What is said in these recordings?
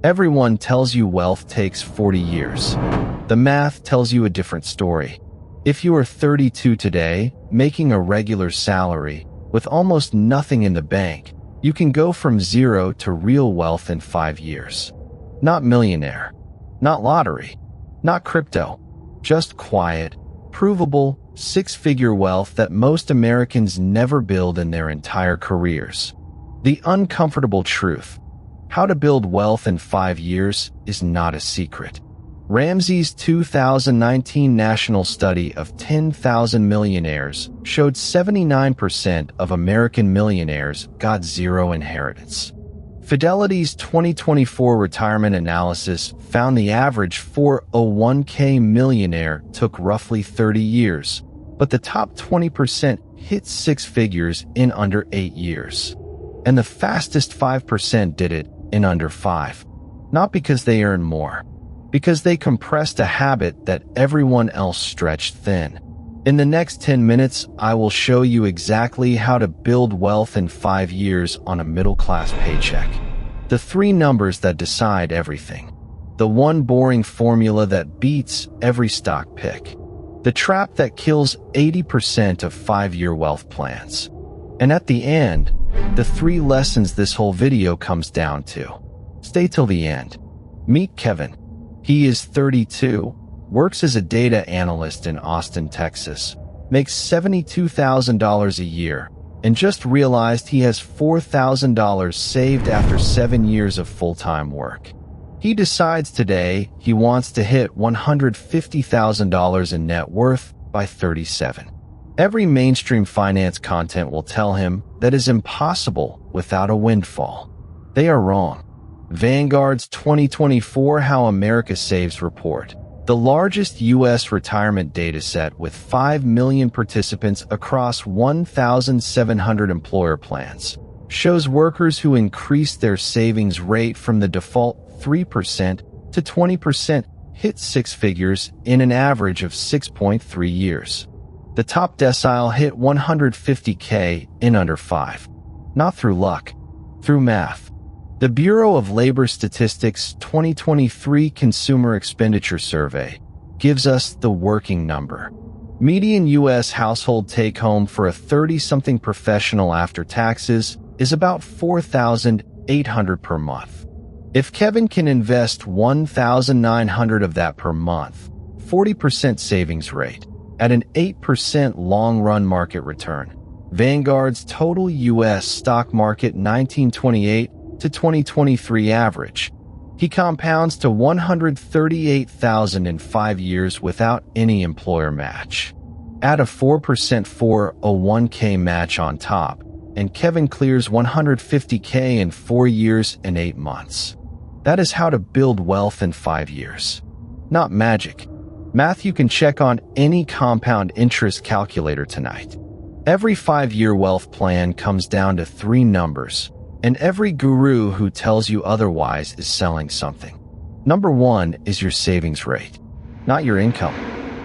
Everyone tells you wealth takes 40 years. The math tells you a different story. If you are 32 today, making a regular salary, with almost nothing in the bank, you can go from zero to real wealth in 5 years. Not millionaire, not lottery, not crypto, just quiet, provable, six-figure wealth that most Americans never build in their entire careers. The uncomfortable truth: how to build wealth in 5 years is not a secret. Ramsey's 2019 national study of 10,000 millionaires showed 79% of American millionaires got zero inheritance. Fidelity's 2024 retirement analysis found the average 401k millionaire took roughly 30 years, but the top 20% hit six figures in under 8 years. And the fastest 5% did it in under 5. Not because they earn more, because they compressed a habit that everyone else stretched thin. In the next 10 minutes, I will show you exactly how to build wealth in 5 years on a middle-class paycheck. The 3 numbers that decide everything. The one boring formula that beats every stock pick. The trap that kills 80% of 5-year wealth plans. And at the end, the 3 lessons this whole video comes down to. Stay till the end. Meet Kevin. He is 32, works as a data analyst in Austin, Texas, makes $72,000 a year, and just realized he has $4,000 saved after 7 years of full-time work. He decides today he wants to hit $150,000 in net worth by 37. Every mainstream finance content will tell him that is impossible without a windfall. They are wrong. Vanguard's 2024 How America Saves report, the largest U.S. retirement dataset with 5 million participants across 1,700 employer plans, shows workers who increased their savings rate from the default 3% to 20% hit six figures in an average of 6.3 years. The top decile hit $150K in under 5. Not through luck, through math. The Bureau of Labor Statistics 2023 Consumer Expenditure Survey gives us the working number. Median U.S. household take-home for a 30-something professional after taxes is about $4,800 per month. If Kevin can invest $1,900 of that per month, 40% savings rate, at an 8% long-run market return, Vanguard's total U.S. stock market 1928 to 2023 average, he compounds to $138,000 in 5 years without any employer match. Add a 4% 401k match on top, and Kevin clears $150K in 4 years and 8 months. That is how to build wealth in 5 years. Not magic. Math you can check on any compound interest calculator tonight. Every 5-year wealth plan comes down to 3 numbers, and every guru who tells you otherwise is selling something. Number 1 is your savings rate. Not your income,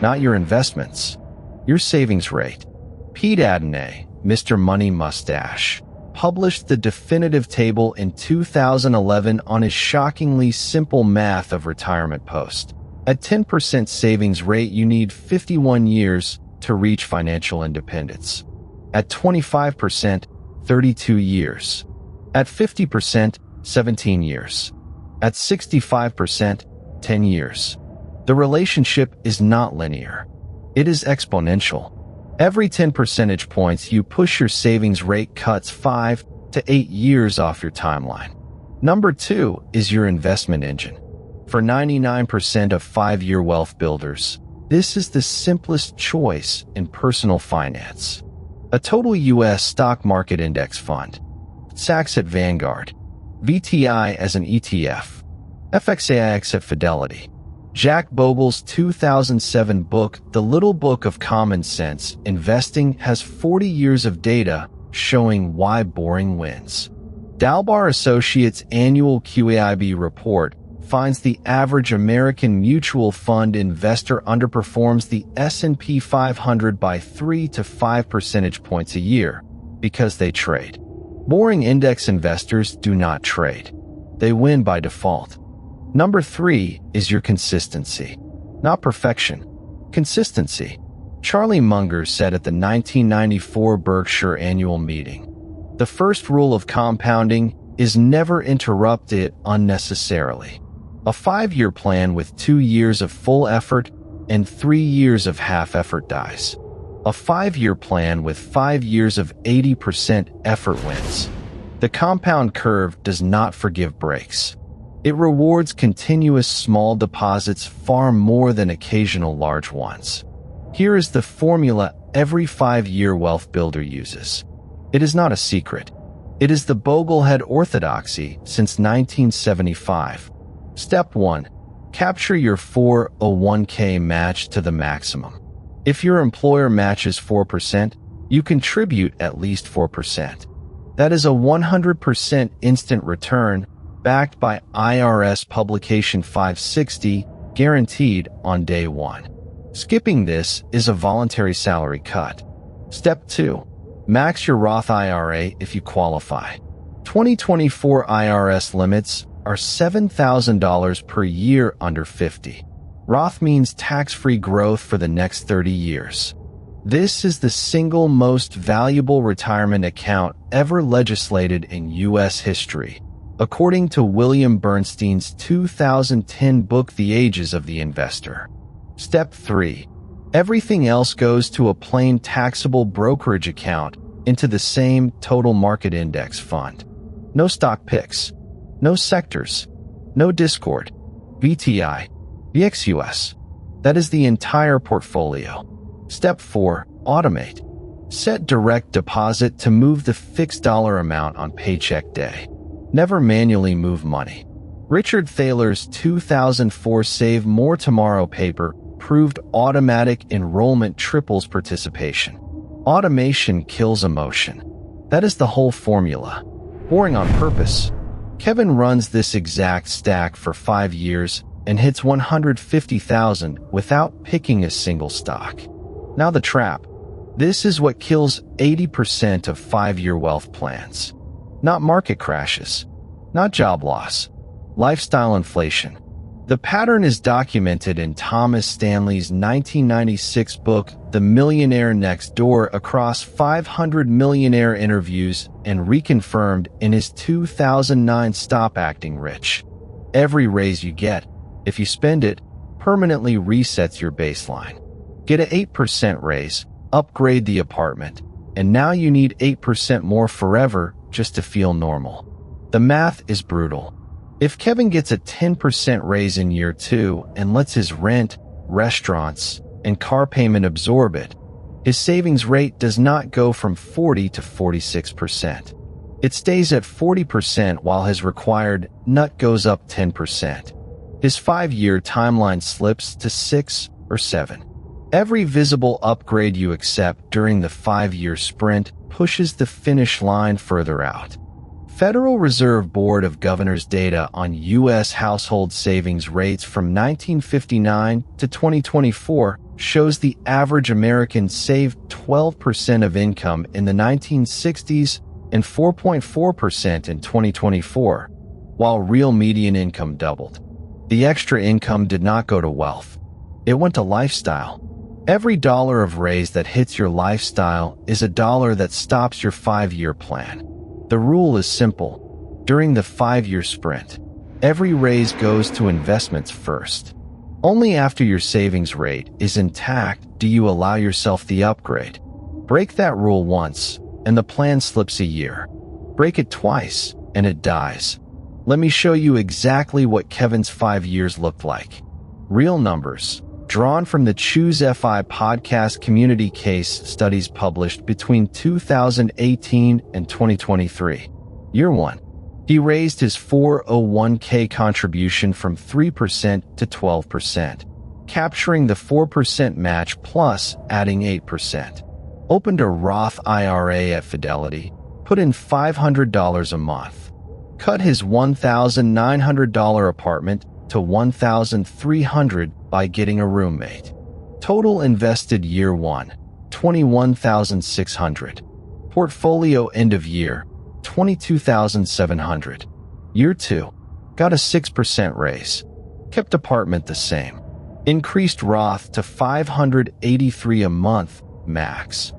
not your investments. Your savings rate. Pete Adonay, Mr. Money Mustache, published the definitive table in 2011 on his shockingly simple math of retirement post. At 10% savings rate, you need 51 years to reach financial independence. At 25%, 32 years. At 50%, 17 years. At 65%, 10 years. The relationship is not linear. It is exponential. Every 10 percentage points you push, your savings rate cuts 5 to 8 years off your timeline. Number 2 is your investment engine. For 99% of 5-year wealth builders, this is the simplest choice in personal finance. A total U.S. stock market index fund. SAX at Vanguard. VTI as an ETF. FXAIX at Fidelity. Jack Bogle's 2007 book, The Little Book of Common Sense Investing, has 40 years of data showing why boring wins. Dalbar Associates' annual QAIB report finds the average American mutual fund investor underperforms the S&P 500 by 3 to 5 percentage points a year because they trade. Boring index investors do not trade. They win by default. Number 3 is your consistency. Not perfection. Consistency. Charlie Munger said at the 1994 Berkshire annual meeting, "The first rule of compounding is never interrupt it unnecessarily." A 5-year plan with 2 years of full effort and 3 years of half effort dies. A 5-year plan with 5 years of 80% effort wins. The compound curve does not forgive breaks. It rewards continuous small deposits far more than occasional large ones. Here is the formula every 5-year wealth builder uses. It is not a secret. It is the Boglehead orthodoxy since 1975. Step 1. Capture your 401k match to the maximum. If your employer matches 4%, you contribute at least 4%. That is a 100% instant return backed by IRS Publication 560, guaranteed on day 1. Skipping this is a voluntary salary cut. Step 2. Max your Roth IRA if you qualify. 2024 IRS limits are $7,000 per year under 50. Roth means tax-free growth for the next 30 years. This is the single most valuable retirement account ever legislated in U.S. history, according to William Bernstein's 2010 book The Ages of the Investor. Step 3. Everything else goes to a plain taxable brokerage account into the same total market index fund. No stock picks. No sectors. No Discord. VTI. VXUS. That is the entire portfolio. Step 4. Automate. Set direct deposit to move the fixed dollar amount on paycheck day. Never manually move money. Richard Thaler's 2004 Save More Tomorrow paper proved automatic enrollment triples participation. Automation kills emotion. That is the whole formula. Boring on purpose. Kevin runs this exact stack for 5 years and hits $150,000 without picking a single stock. Now the trap. This is what kills 80% of 5-year wealth plans. Not market crashes. Not job loss. Lifestyle inflation. The pattern is documented in Thomas Stanley's 1996 book, The Millionaire Next Door, across 500 millionaire interviews and reconfirmed in his 2009 Stop Acting Rich. Every raise you get, if you spend it, permanently resets your baseline. Get an 8% raise, upgrade the apartment, and now you need 8% more forever just to feel normal. The math is brutal. If Kevin gets a 10% raise in year 2 and lets his rent, restaurants, and car payment absorb it, his savings rate does not go from 40 to 46%. It stays at 40% while his required nut goes up 10%. His 5-year timeline slips to 6 or 7. Every visible upgrade you accept during the 5-year sprint pushes the finish line further out. Federal Reserve Board of Governors data on U.S. household savings rates from 1959 to 2024 shows the average American saved 12% of income in the 1960s and 4.4% in 2024, while real median income doubled. The extra income did not go to wealth. It went to lifestyle. Every dollar of raise that hits your lifestyle is a dollar that stops your 5-year plan. The rule is simple. During the 5-year sprint, every raise goes to investments first. Only after your savings rate is intact do you allow yourself the upgrade. Break that rule once, and the plan slips a year. Break it twice, and it dies. Let me show you exactly what Kevin's 5 years looked like. Real numbers, drawn from the Choose FI podcast community case studies published between 2018 and 2023. Year 1. He raised his 401k contribution from 3% to 12%, capturing the 4% match plus adding 8%. Opened a Roth IRA at Fidelity, put in $500 a month. Cut his $1,900 apartment to $1,300 by getting a roommate. Total invested year 1, $21,600. Portfolio end of year, $22,700. Year 2, Got a 6% raise. Kept apartment the same. Increased Roth to $583 a month max.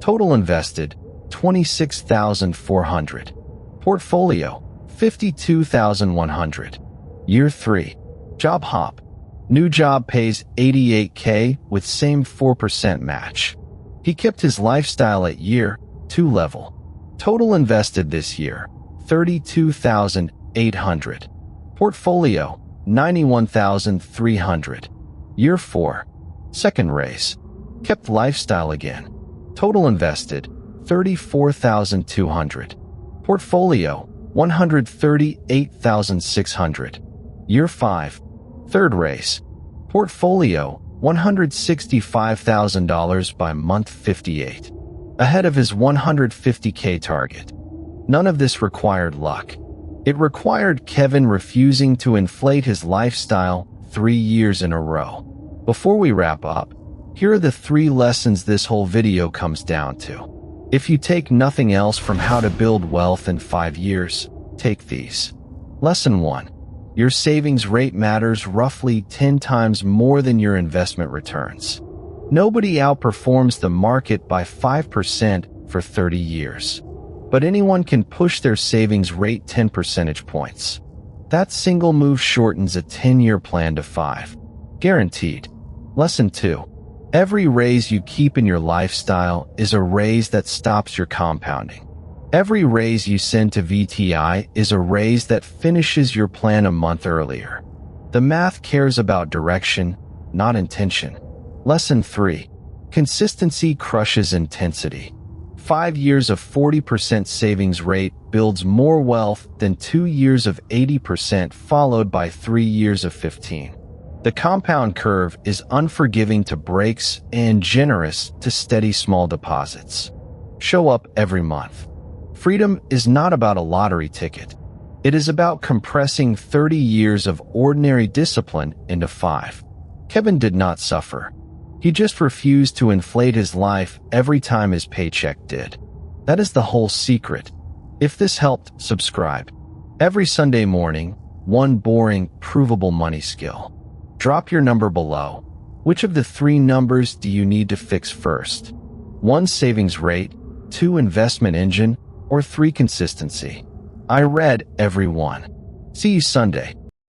Total invested $26,400. Portfolio $52,100. Year 3. Job hop. New job pays $88K with same 4% match. He kept his lifestyle at year 2 level. Total invested this year $32,800. Portfolio $91,300. Year 4. Second raise. Kept lifestyle again. Total invested $34,200. Portfolio $138,600. Year 5. Third raise. Portfolio $165,000 by month 58. Ahead of his $150K target. None of this required luck. It required Kevin refusing to inflate his lifestyle 3 years in a row. Before we wrap up, here are the 3 lessons this whole video comes down to. If you take nothing else from how to build wealth in 5 years, take these. Lesson 1. Your savings rate matters roughly 10 times more than your investment returns. Nobody outperforms the market by 5% for 30 years. But anyone can push their savings rate 10 percentage points. That single move shortens a 10-year plan to 5. Guaranteed. Lesson 2. Every raise you keep in your lifestyle is a raise that stops your compounding. Every raise you send to VTI is a raise that finishes your plan a month earlier. The math cares about direction, not intention. Lesson 3. Consistency crushes intensity. 5 years of 40% savings rate builds more wealth than 2 years of 80% followed by 3 years of 15%. The compound curve is unforgiving to breaks and generous to steady small deposits. Show up every month. Freedom is not about a lottery ticket. It is about compressing 30 years of ordinary discipline into 5. Kevin did not suffer. He just refused to inflate his life every time his paycheck did. That is the whole secret. If this helped, subscribe. Every Sunday morning, one boring, provable money skill. Drop your number below. Which of the 3 numbers do you need to fix first? 1 savings rate, 2 investment engine, or 3 consistency? I read every one. See you Sunday.